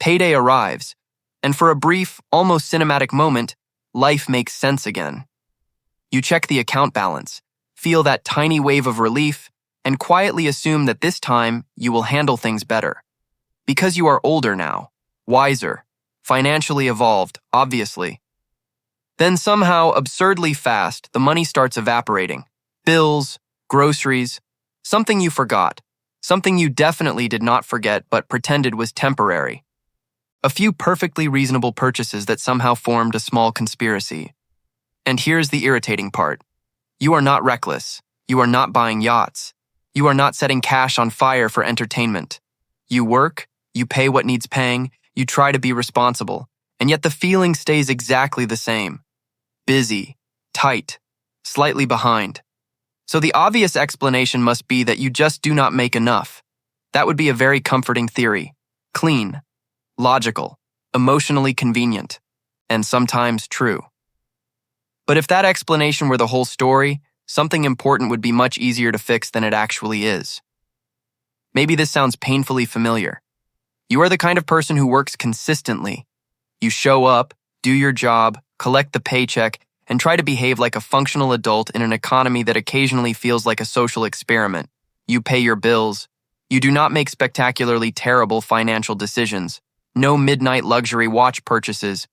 Payday arrives, and for a brief, almost cinematic moment, life makes sense again. You check the account balance, feel that tiny wave of relief, and quietly assume that this time you will handle things better. Because you are older now, wiser, financially evolved, obviously. Then somehow, absurdly fast, the money starts evaporating. Bills, groceries, something you forgot, something you definitely did not forget but pretended was temporary. A few perfectly reasonable purchases that somehow formed a small conspiracy. And here's the irritating part. You are not reckless. You are not buying yachts. You are not setting cash on fire for entertainment. You work, you pay what needs paying, you try to be responsible, and yet the feeling stays exactly the same. Busy, tight, slightly behind. So the obvious explanation must be that you just do not make enough. That would be a very comforting theory. Clean, logical, emotionally convenient, and sometimes true. But if that explanation were the whole story, something important would be much easier to fix than it actually is. Maybe this sounds painfully familiar. You are the kind of person who works consistently. You show up, do your job, collect the paycheck, and try to behave like a functional adult in an economy that occasionally feels like a social experiment. You pay your bills. You do not make spectacularly terrible financial decisions. No midnight luxury watch purchases.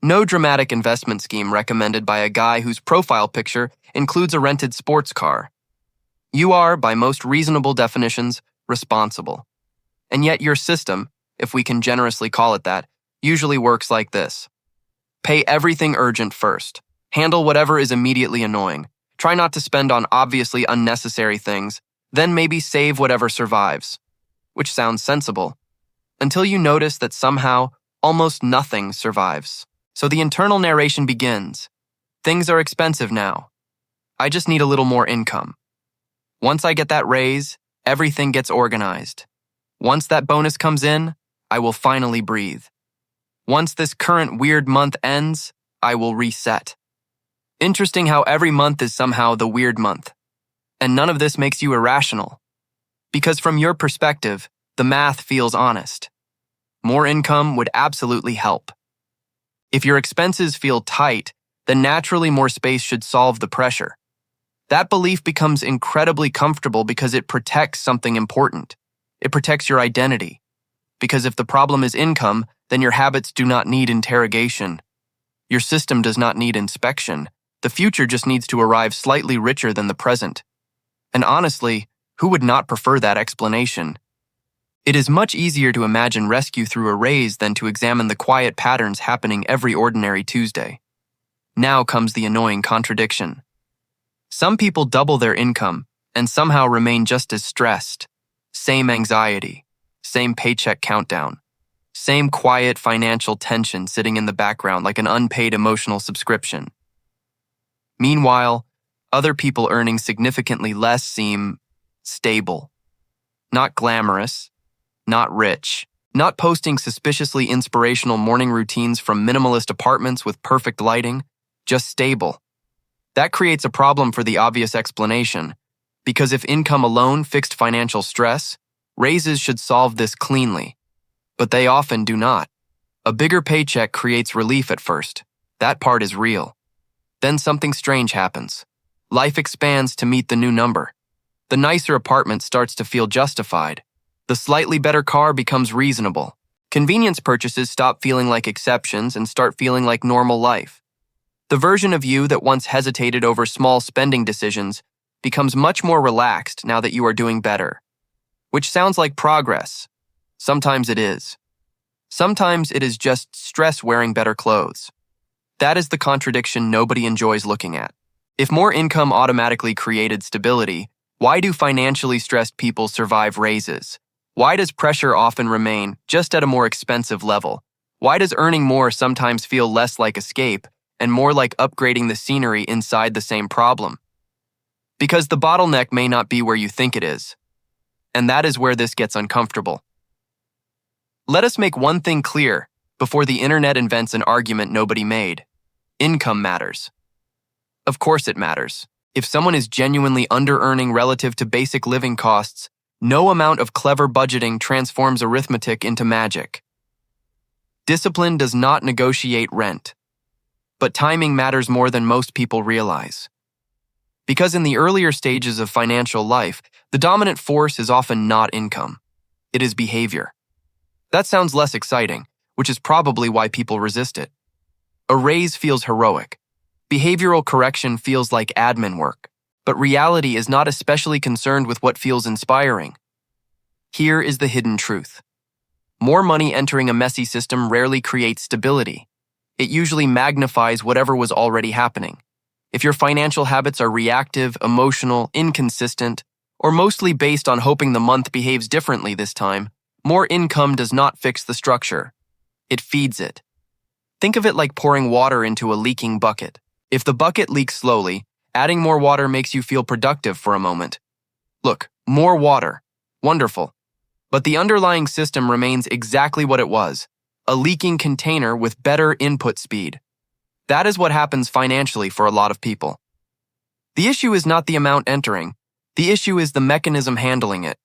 No dramatic investment scheme recommended by a guy whose profile picture includes a rented sports car. You are, by most reasonable definitions, responsible. And yet your system, if we can generously call it that, usually works like this. Pay everything urgent first. Handle whatever is immediately annoying. Try not to spend on obviously unnecessary things. Then maybe save whatever survives. Which sounds sensible. Until you notice that somehow, almost nothing survives. So the internal narration begins. Things are expensive now. I just need a little more income. Once I get that raise, everything gets organized. Once that bonus comes in, I will finally breathe. Once this current weird month ends, I will reset. Interesting how every month is somehow the weird month. And none of this makes you irrational. Because from your perspective, the math feels honest. More income would absolutely help. If your expenses feel tight, then naturally more space should solve the pressure. That belief becomes incredibly comfortable because it protects something important. It protects your identity. Because if the problem is income, then your habits do not need interrogation. Your system does not need inspection. The future just needs to arrive slightly richer than the present. And honestly, who would not prefer that explanation? It is much easier to imagine rescue through a raise than to examine the quiet patterns happening every ordinary Tuesday. Now comes the annoying contradiction. Some people double their income and somehow remain just as stressed. Same anxiety, same paycheck countdown, same quiet financial tension sitting in the background like an unpaid emotional subscription. Meanwhile, other people earning significantly less seem stable, not glamorous, not rich, not posting suspiciously inspirational morning routines from minimalist apartments with perfect lighting, just stable. That creates a problem for the obvious explanation, because if income alone fixed financial stress, raises should solve this cleanly. But they often do not. A bigger paycheck creates relief at first. That part is real. Then something strange happens. Life expands to meet the new number. The nicer apartment starts to feel justified. The slightly better car becomes reasonable. Convenience purchases stop feeling like exceptions and start feeling like normal life. The version of you that once hesitated over small spending decisions becomes much more relaxed now that you are doing better. Which sounds like progress. Sometimes it is. Sometimes it is just stress wearing better clothes. That is the contradiction nobody enjoys looking at. If more income automatically created stability, why do financially stressed people survive raises? Why does pressure often remain just at a more expensive level? Why does earning more sometimes feel less like escape and more like upgrading the scenery inside the same problem? Because the bottleneck may not be where you think it is. And that is where this gets uncomfortable. Let us make one thing clear before the internet invents an argument nobody made. Income matters. Of course it matters. If someone is genuinely under-earning relative to basic living costs, no amount of clever budgeting transforms arithmetic into magic. Discipline does not negotiate rent. But timing matters more than most people realize. Because in the earlier stages of financial life, the dominant force is often not income. It is behavior. That sounds less exciting, which is probably why people resist it. A raise feels heroic. Behavioral correction feels like admin work. But reality is not especially concerned with what feels inspiring. Here is the hidden truth. More money entering a messy system rarely creates stability. It usually magnifies whatever was already happening. If your financial habits are reactive, emotional, inconsistent, or mostly based on hoping the month behaves differently this time, more income does not fix the structure. It feeds it. Think of it like pouring water into a leaking bucket. If the bucket leaks slowly, adding more water makes you feel productive for a moment. Look, more water. Wonderful. But the underlying system remains exactly what it was, a leaking container with better input speed. That is what happens financially for a lot of people. The issue is not the amount entering. The issue is the mechanism handling it.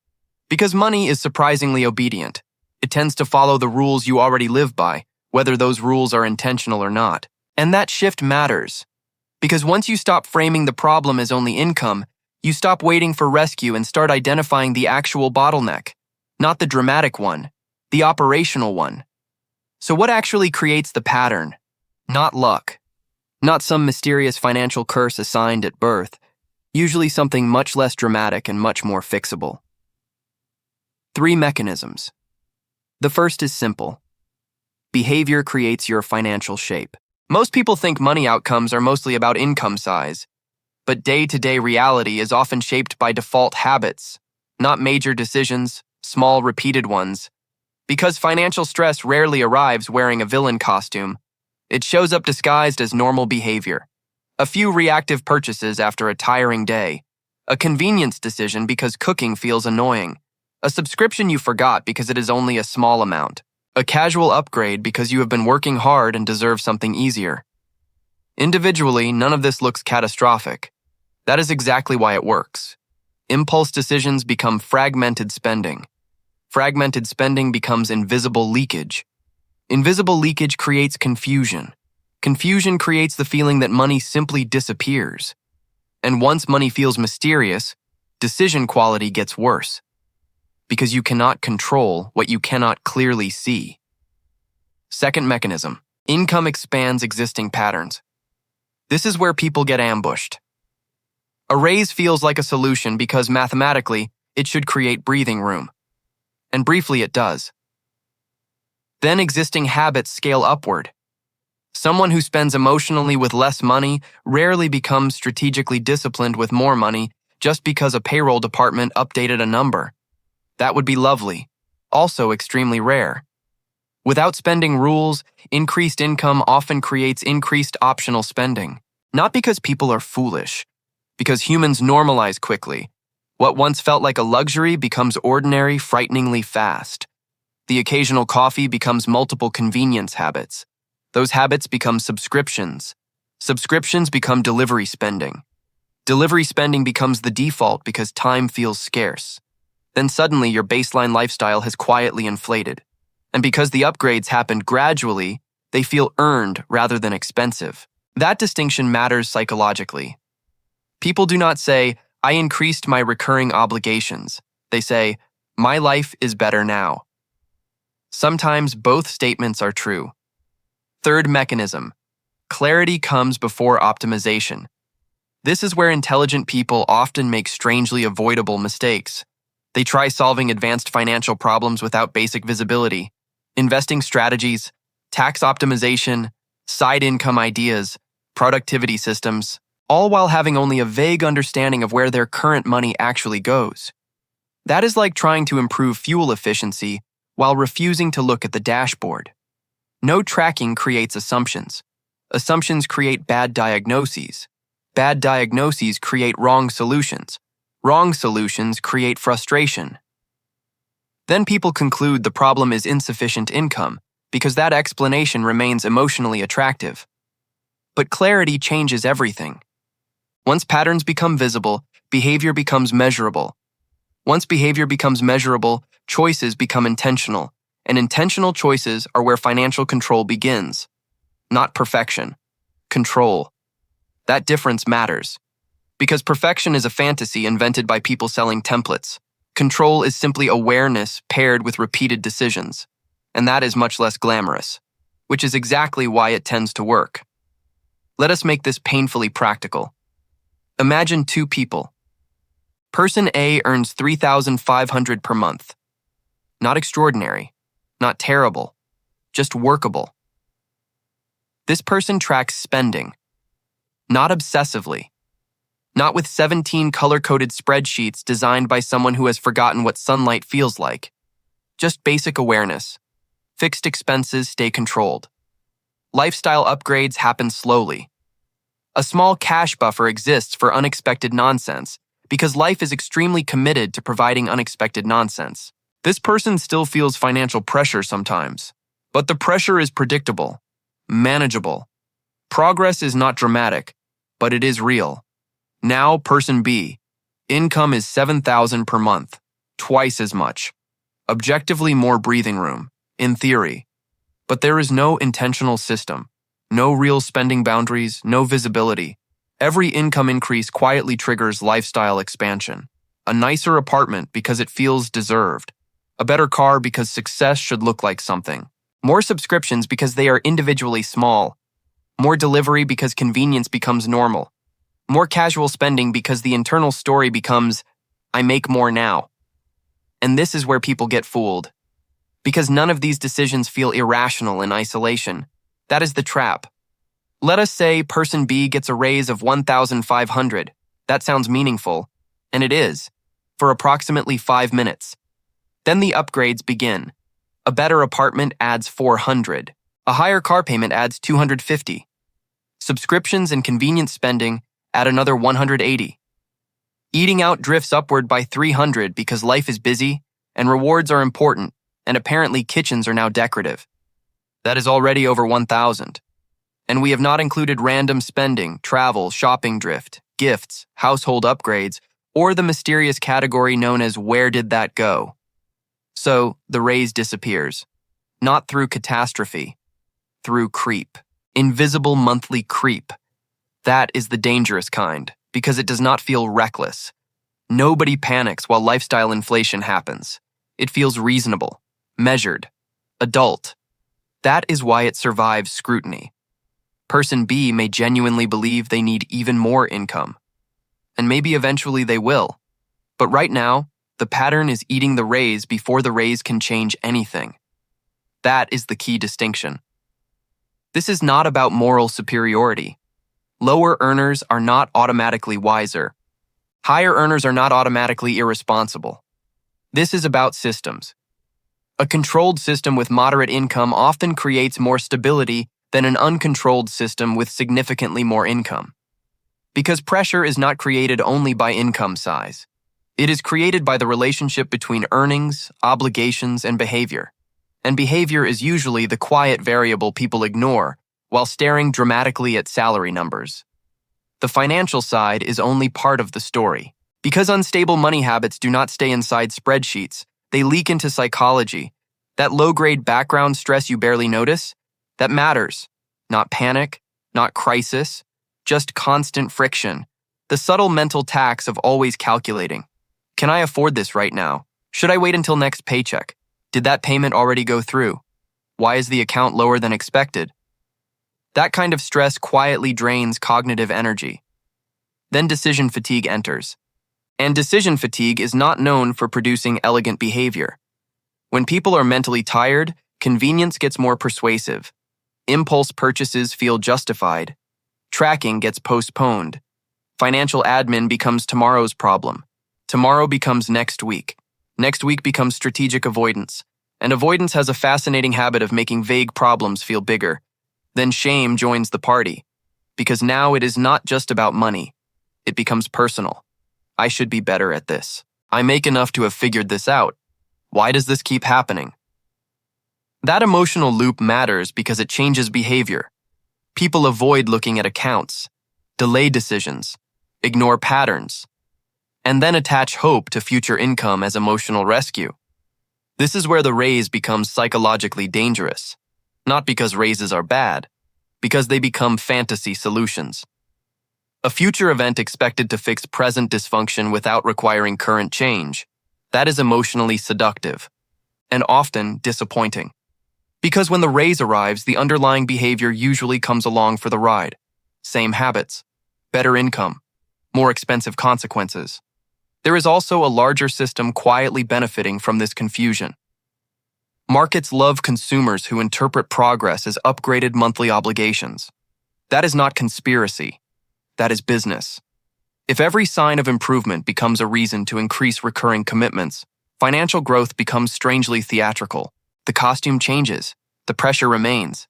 Because money is surprisingly obedient. It tends to follow the rules you already live by, whether those rules are intentional or not. And that shift matters. Because once you stop framing the problem as only income, you stop waiting for rescue and start identifying the actual bottleneck. Not the dramatic one, the operational one. So what actually creates the pattern? Not luck. Not some mysterious financial curse assigned at birth. Usually something much less dramatic and much more fixable. 3 mechanisms. The first is simple. Behavior creates your financial shape. Most people think money outcomes are mostly about income size, but day-to-day reality is often shaped by default habits, not major decisions, small repeated ones. Because financial stress rarely arrives wearing a villain costume, it shows up disguised as normal behavior. A few reactive purchases after a tiring day, a convenience decision because cooking feels annoying, a subscription you forgot because it is only a small amount, a casual upgrade because you have been working hard and deserve something easier. Individually, none of this looks catastrophic. That is exactly why it works. Impulse decisions become fragmented spending. Fragmented spending becomes invisible leakage. Invisible leakage creates confusion. Confusion creates the feeling that money simply disappears. And once money feels mysterious, decision quality gets worse. Because you cannot control what you cannot clearly see. Second mechanism. Income expands existing patterns. This is where people get ambushed. A raise feels like a solution because mathematically, it should create breathing room. And briefly it does. Then existing habits scale upward. Someone who spends emotionally with less money rarely becomes strategically disciplined with more money just because a payroll department updated a number. That would be lovely, also extremely rare. Without spending rules, increased income often creates increased optional spending. Not because people are foolish, because humans normalize quickly. What once felt like a luxury becomes ordinary frighteningly fast. The occasional coffee becomes multiple convenience habits. Those habits become subscriptions. Subscriptions become delivery spending. Delivery spending becomes the default because time feels scarce. Then suddenly your baseline lifestyle has quietly inflated. And because the upgrades happened gradually, they feel earned rather than expensive. That distinction matters psychologically. People do not say, I increased my recurring obligations. They say, my life is better now. Sometimes both statements are true. Third mechanism. Clarity comes before optimization. This is where intelligent people often make strangely avoidable mistakes. They try solving advanced financial problems without basic visibility, investing strategies, tax optimization, side income ideas, productivity systems, all while having only a vague understanding of where their current money actually goes. That is like trying to improve fuel efficiency while refusing to look at the dashboard. No tracking creates assumptions. Assumptions create bad diagnoses. Bad diagnoses create wrong solutions. Wrong solutions create frustration. Then people conclude the problem is insufficient income because that explanation remains emotionally attractive. But clarity changes everything. Once patterns become visible, behavior becomes measurable. Once behavior becomes measurable, choices become intentional, and intentional choices are where financial control begins. Not perfection. Control. That difference matters. Because perfection is a fantasy invented by people selling templates. Control is simply awareness paired with repeated decisions. And that is much less glamorous, which is exactly why it tends to work. Let us make this painfully practical. Imagine two people. Person A earns $3,500 per month. Not extraordinary, not terrible, just workable. This person tracks spending, not obsessively, not with 17 color-coded spreadsheets designed by someone who has forgotten what sunlight feels like. Just basic awareness. Fixed expenses stay controlled. Lifestyle upgrades happen slowly. A small cash buffer exists for unexpected nonsense because life is extremely committed to providing unexpected nonsense. This person still feels financial pressure sometimes, but the pressure is predictable, manageable. Progress is not dramatic, but it is real. Now, person B. Income is $7,000 per month, twice as much. Objectively more breathing room, in theory. But there is no intentional system, no real spending boundaries, no visibility. Every income increase quietly triggers lifestyle expansion. A nicer apartment because it feels deserved. A better car because success should look like something. More subscriptions because they are individually small. More delivery because convenience becomes normal. More casual spending because the internal story becomes, I make more now. And this is where people get fooled. Because none of these decisions feel irrational in isolation. That is the trap. Let us say person B gets a raise of $1,500. That sounds meaningful, and it is, for approximately 5 minutes. Then the upgrades begin. A better apartment adds $400. A higher car payment adds $250. Subscriptions and convenience spending add another $180. Eating out drifts upward by $300 because life is busy and rewards are important, and apparently kitchens are now decorative. That is already over $1,000. And we have not included random spending, travel, shopping drift, gifts, household upgrades, or the mysterious category known as where did that go? So, the raise disappears. Not through catastrophe, through creep. Invisible monthly creep. That is the dangerous kind, because it does not feel reckless. Nobody panics while lifestyle inflation happens. It feels reasonable, measured, adult. That is why it survives scrutiny. Person B may genuinely believe they need even more income. And maybe eventually they will. But right now, the pattern is eating the raise before the raise can change anything. That is the key distinction. This is not about moral superiority. Lower earners are not automatically wiser. Higher earners are not automatically irresponsible. This is about systems. A controlled system with moderate income often creates more stability than an uncontrolled system with significantly more income. Because pressure is not created only by income size. It is created by the relationship between earnings, obligations, and behavior. And behavior is usually the quiet variable people ignore while staring dramatically at salary numbers. The financial side is only part of the story. Because unstable money habits do not stay inside spreadsheets, they leak into psychology. That low-grade background stress you barely notice, that matters. Not panic, not crisis, just constant friction. The subtle mental tax of always calculating. Can I afford this right now? Should I wait until next paycheck? Did that payment already go through? Why is the account lower than expected? That kind of stress quietly drains cognitive energy. Then decision fatigue enters. And decision fatigue is not known for producing elegant behavior. When people are mentally tired, convenience gets more persuasive. Impulse purchases feel justified. Tracking gets postponed. Financial admin becomes tomorrow's problem. Tomorrow becomes next week. Next week becomes strategic avoidance. And avoidance has a fascinating habit of making vague problems feel bigger. Then shame joins the party. Because now it is not just about money. It becomes personal. I should be better at this. I make enough to have figured this out. Why does this keep happening? That emotional loop matters because it changes behavior. People avoid looking at accounts, delay decisions, ignore patterns, and then attach hope to future income as emotional rescue. This is where the raise becomes psychologically dangerous. Not because raises are bad, because they become fantasy solutions. A future event expected to fix present dysfunction without requiring current change. That is emotionally seductive, and often disappointing. Because when the raise arrives, the underlying behavior usually comes along for the ride. Same habits, better income, more expensive consequences. There is also a larger system quietly benefiting from this confusion. Markets love consumers who interpret progress as upgraded monthly obligations. That is not conspiracy. That is business. If every sign of improvement becomes a reason to increase recurring commitments, financial growth becomes strangely theatrical. The costume changes, the pressure remains.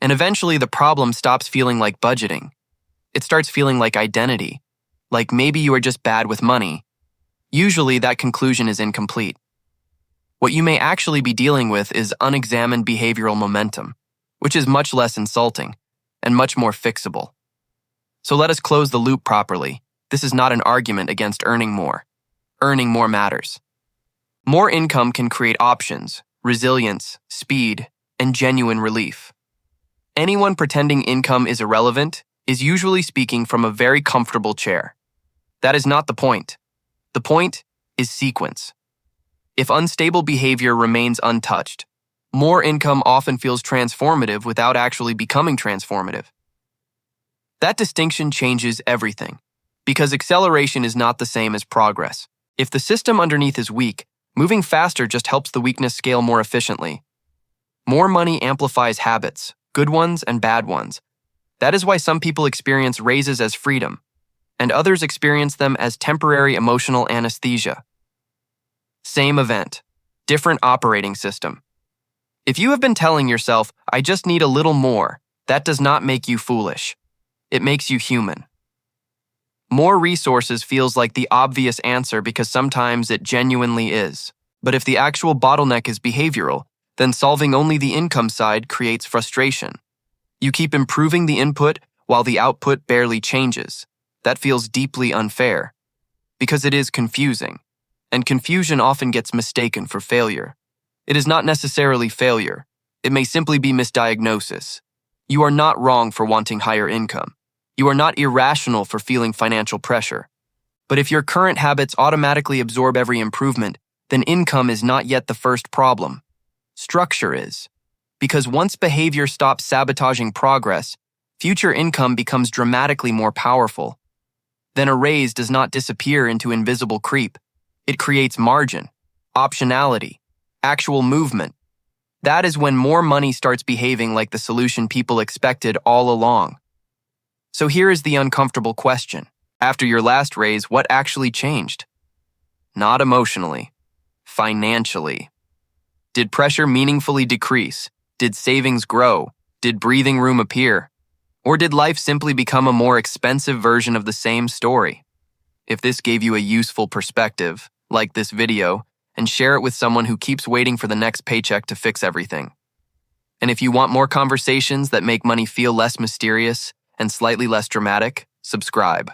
And eventually the problem stops feeling like budgeting. It starts feeling like identity, like maybe you are just bad with money. Usually that conclusion is incomplete. What you may actually be dealing with is unexamined behavioral momentum, which is much less insulting and much more fixable. So let us close the loop properly. This is not an argument against earning more. Earning more matters. More income can create options, resilience, speed, and genuine relief. Anyone pretending income is irrelevant is usually speaking from a very comfortable chair. That is not the point. The point is sequence. If unstable behavior remains untouched, more income often feels transformative without actually becoming transformative. That distinction changes everything, because acceleration is not the same as progress. If the system underneath is weak, moving faster just helps the weakness scale more efficiently. More money amplifies habits, good ones and bad ones. That is why some people experience raises as freedom, and others experience them as temporary emotional anesthesia. Same event, different operating system. If you have been telling yourself, I just need a little more, that does not make you foolish. It makes you human. More resources feels like the obvious answer because sometimes it genuinely is. But if the actual bottleneck is behavioral, then solving only the income side creates frustration. You keep improving the input while the output barely changes. That feels deeply unfair. Because it is confusing. And confusion often gets mistaken for failure. It is not necessarily failure. It may simply be misdiagnosis. You are not wrong for wanting higher income. You are not irrational for feeling financial pressure. But if your current habits automatically absorb every improvement, then income is not yet the first problem. Structure is. Because once behavior stops sabotaging progress, future income becomes dramatically more powerful. Then a raise does not disappear into invisible creep. It creates margin, optionality, actual movement. That is when more money starts behaving like the solution people expected all along. So here is the uncomfortable question. After your last raise, what actually changed? Not emotionally, financially. Did pressure meaningfully decrease? Did savings grow? Did breathing room appear? Or did life simply become a more expensive version of the same story? If this gave you a useful perspective, like this video and share it with someone who keeps waiting for the next paycheck to fix everything. And if you want more conversations that make money feel less mysterious and slightly less dramatic, subscribe.